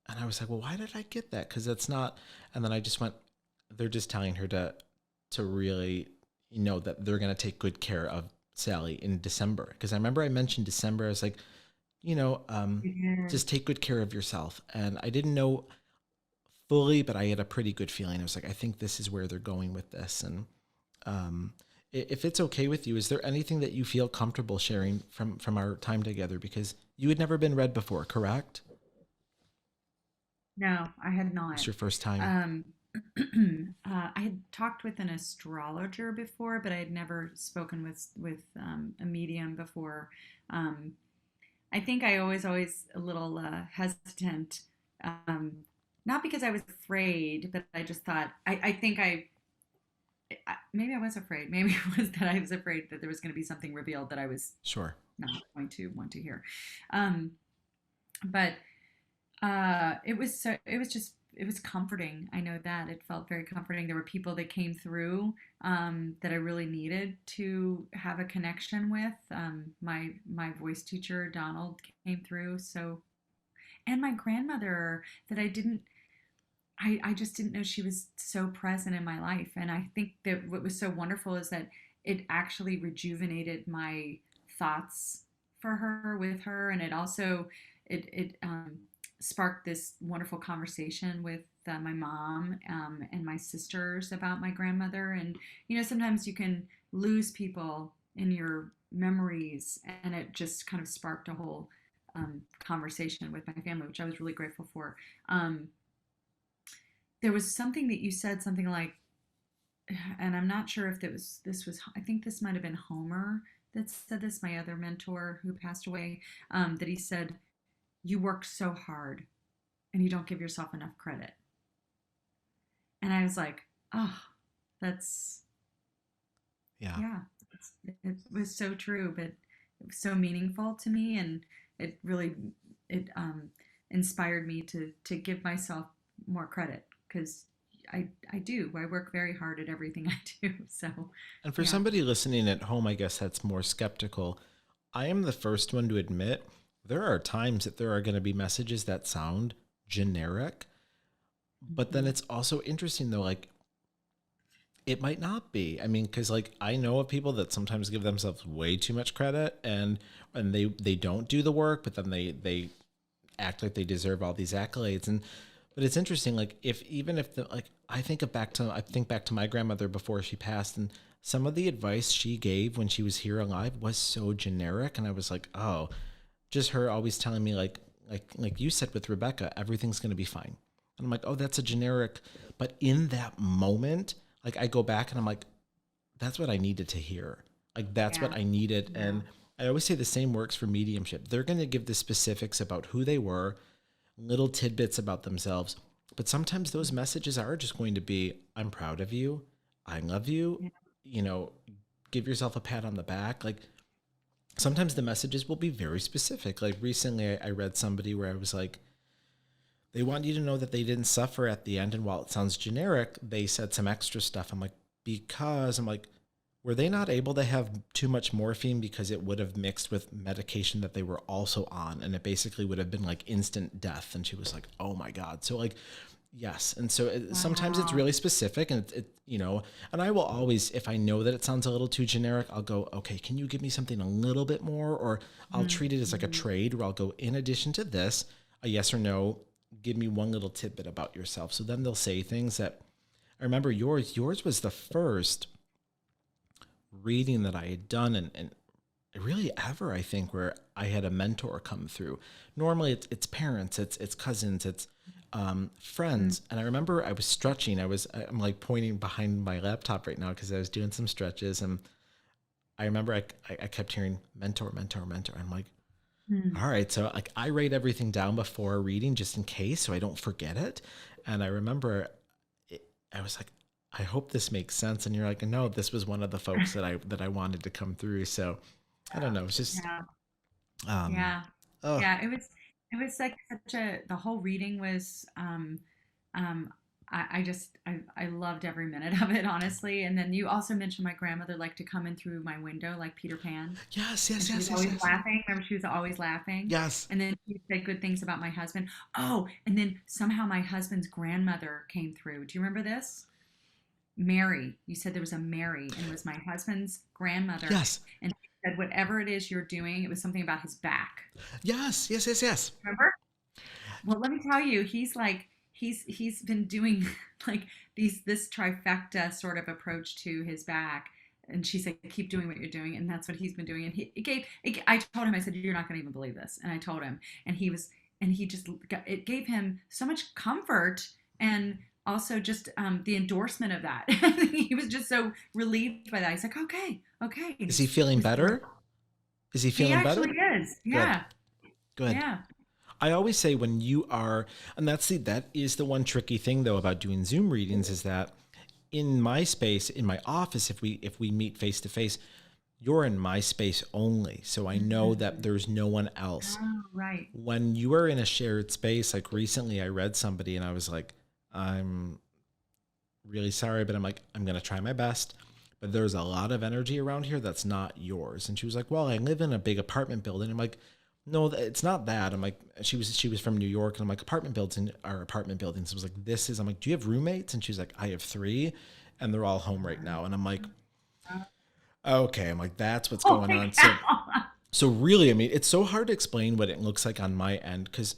why did I get that? Because that's not. And then I just went, they're just telling her to really that they're going to take good care of Sally in December. Because I remember I mentioned December. I was like, you know, um, Yeah. just take good care of yourself. And I didn't know fully, but I had a pretty good feeling. I was like, I think this is where they're going with this. And um, if it's okay with you, is there anything that you feel comfortable sharing from our time together? Because you had never been read before, correct? No, I had It's not. your first time. Um, I had talked with an astrologer before, but I had never spoken with a medium before. Um, I think I always a little hesitant, um, not because I was afraid, but I just thought I think maybe I was afraid. Maybe it was that I was afraid that there was going to be something revealed that I was Sure. not going to want to hear. Um, but it was comforting. I know that it felt very comforting. There were people that came through that I really needed to have a connection with. My voice teacher Donald came through, so, and my grandmother that I just didn't know she was so present in my life. And I think that what was so wonderful is that it actually rejuvenated my thoughts for her with her. And it also, it sparked this wonderful conversation with my mom and my sisters about my grandmother. And, sometimes you can lose people in your memories, and it just kind of sparked a whole conversation with my family, which I was really grateful for. Um, there was something that you said, something like, and I'm not sure if this was, I think this might have been Homer, that said this, my other mentor who passed away, that he said, you work so hard and you don't give yourself enough credit. And I was like, oh, that's, Yeah. yeah, it was so true, but it was so meaningful to me. And it really, it inspired me to give myself more credit because I do. I work very hard at everything I do. So, And for yeah. somebody listening at home, I guess that's more skeptical. I am the first one to admit there are times that there are going to be messages that sound generic, but then Mhm. it's also interesting though, like it might not be. I mean, because like I know of people that sometimes give themselves way too much credit, and they don't do the work, but then they act like they deserve all these accolades. And but it's interesting, like if even if the like I think back to my grandmother before she passed, and some of the advice she gave when she was here alive was so generic, and I was like, oh, just her always telling me like you said with Rebecca, everything's gonna be fine. And I'm like, oh, that's a generic, but in that moment, like I go back and I'm like, that's what I needed to hear. Like that's what Yeah. I needed. Yeah. And I always say the same works for mediumship. They're going to give the specifics about who they were, little tidbits about themselves. But sometimes those messages are just going to be, I'm proud of you. I love you. Yeah. You know, give yourself a pat on the back. Like sometimes the messages will be very specific. Like recently I read somebody where I was like, they want you to know that they didn't suffer at the end. And while it sounds generic, they said some extra stuff. I'm like, because I'm like, were they not able to have too much morphine because it would have mixed with medication that they were also on? And it basically would have been like instant death. And she was like, oh my God. So like, yes. And so sometimes it's Wow. really specific and you know, and I will always, if I know that it sounds a little too generic, I'll go, okay, can you give me something a little bit more? Or I'll treat it as like a Mhm. trade where I'll go, in addition to this, a yes or no, give me one little tidbit about yourself. So then they'll say things that I remember yours was the first reading that I had done and really ever, I think, where I had a mentor come through. Normally it's parents, it's cousins, it's Mhm. friends. And I remember I was stretching. I'm like pointing behind my laptop right now because I was doing some stretches. And I remember I kept hearing mentor, mentor, mentor. I'm like, Mhm. all right. So like I write everything down before reading just in case so I don't forget it. And I remember I was like, I hope this makes sense. And you're like, no, this was one of the folks that I wanted to come through. So I don't know. It's just, Yeah. um, Yeah. oh, Yeah. It was like such the whole reading was, um, I just, I loved every minute of it, honestly. And then you also mentioned my grandmother liked to come in through my window like Peter Pan. yes, And yes, she was yes, yes, always yes, laughing. Remember, she was always laughing. yes. And then she said good things about my husband. Oh, and then somehow my husband's grandmother came through. Do you remember this? Mary. You said there was a Mary, and it was my husband's grandmother. Yes. And she said, whatever it is you're doing, it was something about his back. Yes. Yes. Yes. Yes. Remember? Well, let me tell you, he's been doing like this trifecta sort of approach to his back. And she said, keep doing what you're doing, and that's what he's been doing. And I told him, I said, you're not going to even believe this, and I told him, and he just it gave him so much comfort, and also just the endorsement of that. He was just so relieved by that. He's like, okay, okay, and Is he feeling he's like, better? Is he he feeling actually better? is, Good. yeah, Good. yeah. I always say when you are, and that is the one tricky thing though about doing Zoom readings is that in my space, in my office, if we meet face to face, you're in my space only. So I know that Mhm. there's no one else. Oh, right. When you are in a shared space, like recently I read somebody and I was like, I'm really sorry, but I'm like, I'm going to try my best. But there's a lot of energy around here that's not yours. And she was like, well, I live in a big apartment building. I'm like, no, it's not that. I'm like, she was from New York. And I'm like, apartment buildings are apartment buildings. I was like, I'm like, do you have roommates? And she's like, I have three and they're all home right now. And I'm like, okay. I'm like, that's what's going Holy on. So, cow. so really, I mean, it's so hard to explain what it looks like on my end because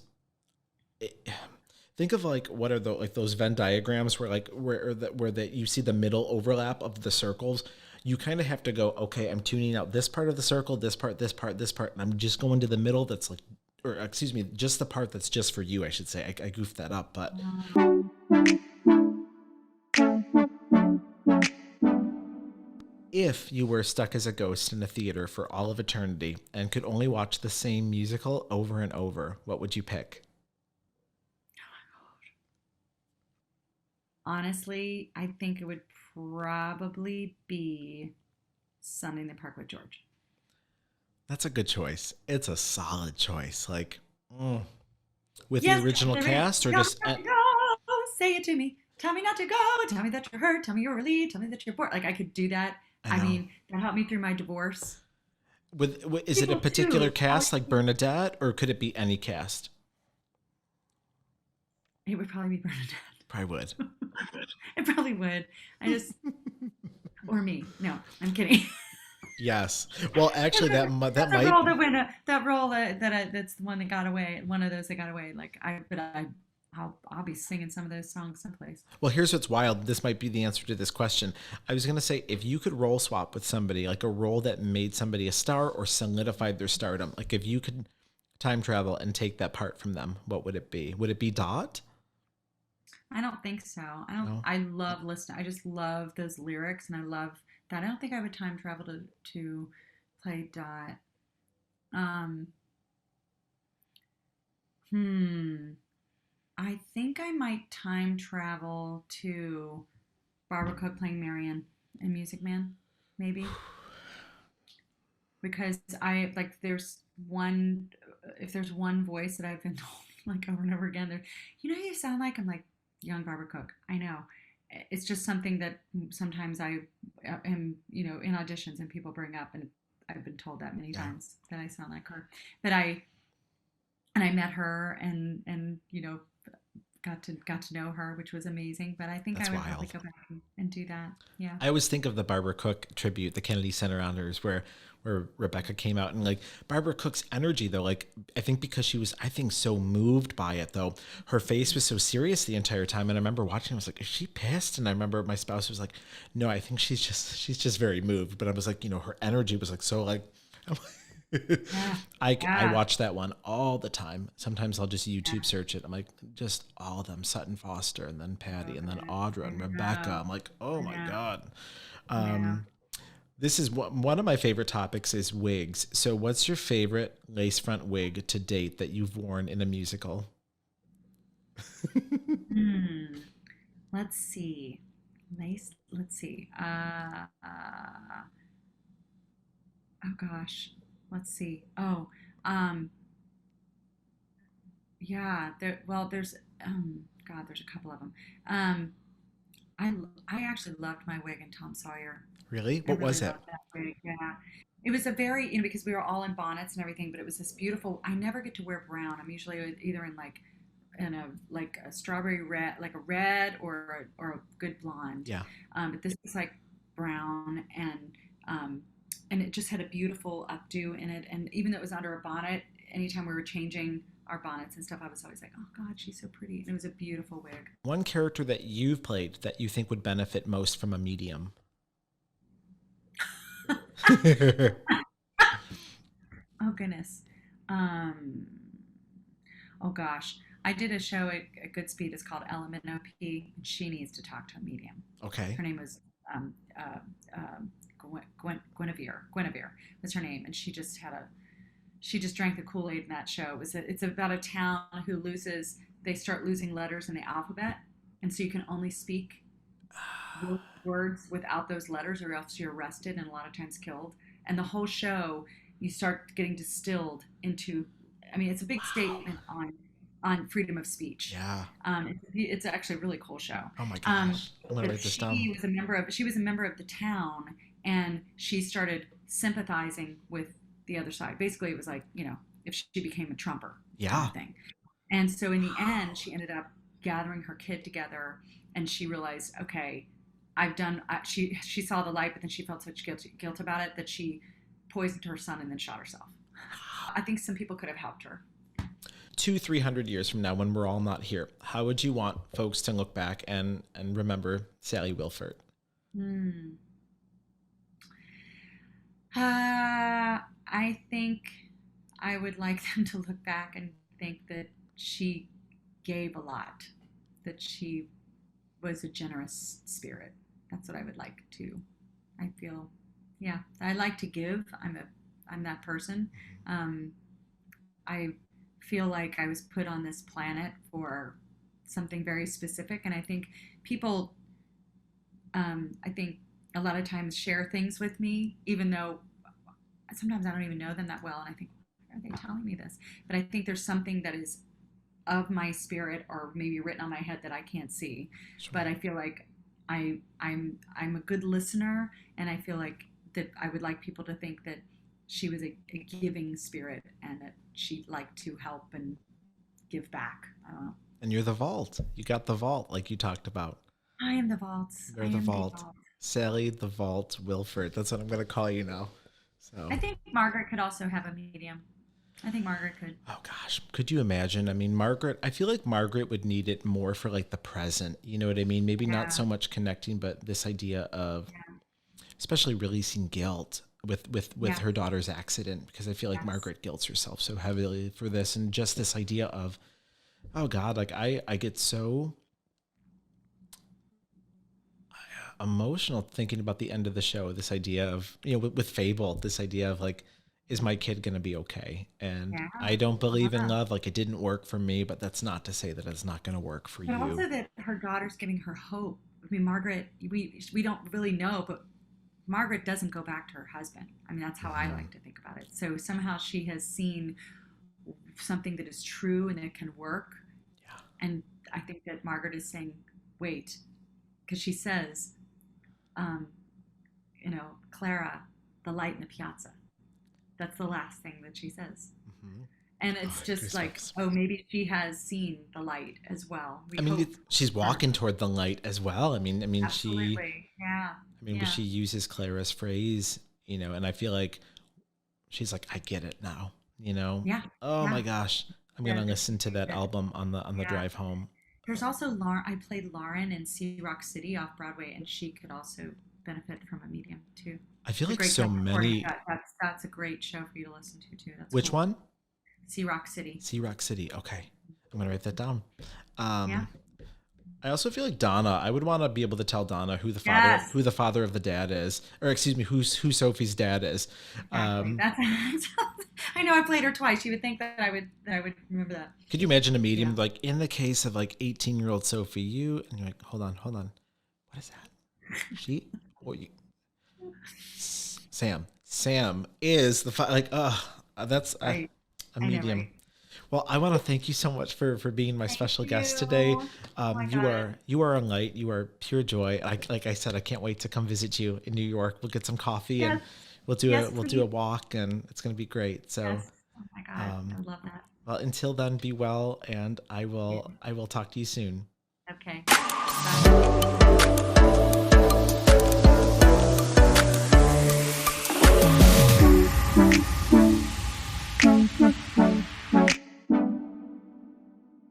think of like what are the like those Venn diagrams where like where you see the middle overlap of the circles. You kind of have to go, okay, I'm tuning out this part of the circle, this part, this part, this part, and I'm just going to the middle that's like, or excuse me, just the part that's just for you, I should say. I goofed that up, but if you were stuck as a ghost in a theater for all of eternity and could only watch the same musical over and over, what would you pick? Honestly, I think it would probably be Sunday in the Park with George. That's a good choice. It's a solid choice. Like, mm. With the Yes, original there is. cast or Go, just go, say it to me. Tell me not to go. Tell me that you're hurt. Tell me you're relieved. Tell me that you're bored. Like I could do that. I I know. mean, that helped me through my divorce. Is it a People particular too. cast like Bernadette or could it be any cast? It would probably be Bernadette. Probably would. It probably would. I just or me. No, I'm kidding. Yes. Well, actually, that That's a might. role that went. That role that's the one that got away. One of those that got away. I'll be singing some of those songs someplace. Well, here's what's wild. This might be the answer to this question. I was gonna say if you could role swap with somebody, like a role that made somebody a star or solidified their stardom, like if you could time travel and take that part from them, what would it be? Would it be Dot? I don't think so. I don't. No. I love listening. I just love those lyrics, and I love that. I don't think I would time travel to play Dot. Um, hmm. I think I might time travel to Barbara Cook playing Marion in Music Man, maybe because I like there's one if there's one voice that I've been told like over and over again, there, who you sound like. I'm like young Barbara Cook. I know. It's just something that sometimes I am, in auditions and people bring up, and I've been told that many Yeah. times that I sound like her. But I met her and got to know her, which was amazing. But I think That's I would probably wild. go back and do that. Yeah. I always think of the Barbara Cook tribute, the Kennedy Center Honors, where Rebecca came out and like Barbara Cook's energy though, like I think because she was, I think, so moved by it though, her face was so serious the entire time. And I remember watching, I was like, is she pissed? And I remember my spouse was like, no, I think she's just very moved. But I was like, her energy was like so like. Yeah. I Yeah. watch that one all the time. Sometimes I'll just YouTube search it. I'm like, just all of them, Sutton Foster and then So Patty and then good. Audra I and Rebecca. know. I'm like, oh I my know. God. I know. This is one of my favorite topics is wigs. So what's your favorite lace front wig to date that you've worn in a musical? Hmm. Let's see. Nice. Let's see. Oh gosh. Let's see. Oh, um, yeah. There's God. There's a couple of them. Um, I actually loved my wig in Tom Sawyer. Really? I What really was it? loved that wig. Yeah. It was a very, because we were all in bonnets and everything, but it was this beautiful. I never get to wear brown. I'm usually either in a strawberry red, like a red or a good blonde. Yeah. But this was like brown um, and it just had a beautiful updo in it. And even though it was under a bonnet, anytime we were changing our bonnets and stuff, I was always like, oh God, she's so pretty. And it was a beautiful wig. One character that you've played that you think would benefit most from a medium. Oh goodness. Um, oh gosh. I did a show at Good Speed. It's called LMNOP. And she needs to talk to a medium. Okay. Her name was um, uh, Guinevere. Guinevere was her name, and she just drank the Kool-Aid in that show. It's about a town who loses. They start losing letters in the alphabet, and so you can only speak words without those letters, or else you're arrested and a lot of times killed. And the whole show, you start getting distilled into. I mean, it's a big Wow. statement on freedom of speech. Yeah. It's actually a really cool show. Oh my Um, gosh. I'm gonna but write this down. she was a member of the town, and she started sympathizing with the other side. Basically, it was like if she became a Trumper kind Yeah. of thing. And so in the end, she ended up gathering her kid together, and she realized, okay, I've done. She saw the light, but then she felt such guilt about it that she poisoned her son and then shot herself. I think some people could have helped her. 200-300 years from now when we're all not here, how would you want folks to look back and remember Sally Wilfert? Hmm. I think I would like them to look back and think that she gave a lot, that she was a generous spirit. That's what I would like to. I feel Yeah, I like to give. I'm that person. Um, I feel like I was put on this planet for something very specific, and I think people, I think a lot of times share things with me, even though sometimes I don't even know them that well, and I think, why are they telling me this? But I think there's something that is of my spirit or maybe written on my head that I can't see. Sure. But I feel like I'm a good listener, and I feel like that I would like people to think that she was a giving spirit and that she liked to help and give back. I don't know. And you're the vault. You got the vault, like you talked about. I am the vaults. I You're the am the vault. vault. Sally the Vault Wilfert. That's what I'm going to call you now. So, I think Margaret could also have a medium. I think Margaret could. oh gosh, could you imagine? I mean, Margaret, I feel like Margaret would need it more for like the present. You know what I mean? Maybe not Yeah. so much connecting, but this idea of Yeah. especially releasing guilt with Yeah. her daughter's accident, because I feel like Yes. Margaret guilts herself so heavily for this, and just this idea of, oh God, like I get so emotional thinking about the end of the show. This idea of, with Fable, this idea of like, is my kid going to be okay? And Yeah. I don't believe in Yeah. love. Like, it didn't work for me, but that's not to say that it's not going to work for But you. also that her daughter's giving her hope. I mean, Margaret, we don't really know, but Margaret doesn't go back to her husband. I mean, that's how I Hmm. like to think about it. So somehow she has seen something that is true and it can work. Yeah. And I think that Margaret is saying, wait, because she says, um, Clara, the light in the piazza. That's the last thing that she says. Hmm. And Oh, it's just like, goosebumps. oh, maybe she has seen the light as well. We I mean, hope. she's I don't know. walking toward the light as well. Absolutely. Yeah. But Yeah. she uses Clara's phrase, and I feel like she's like, I get it now, Yeah. Oh my Yeah. gosh. I'm going Yeah. to listen to that Yeah. album on the Yeah. drive home. There's also Lauren. I played Lauren in Sea Rock City off Broadway, and she could also benefit from a medium too. I feel It's a like great so place recording. many. That's a great show for you to listen to too. That's Which cool. one? Sea Rock City. Sea Rock City. Okay. I'm going to write that down. Yeah. Um, I also feel like Donna. I would want to be able to tell Donna Yes. who the father of the dad is, or excuse me, who Sophie's dad is. Exactly. Um, That's. I know I played her twice. You would think that I would remember that. could you imagine a Yeah. medium like in the case of like 18-year-old Sophie, and you're like, hold on, what is that? She or you? Sam is like, that's Right. a I know. medium. Right. Well, I want to thank you so much for being my Thank special guest you. today. Oh my You God. are a light. You are pure joy. Like I said, I can't wait to come visit you in New York. We'll get some coffee and Yes. Yes, we'll do a please. walk, and it's going to be great. So, Yes. Oh my God. I um, would love that. well, until then, be well, and Yeah. I will talk to you soon.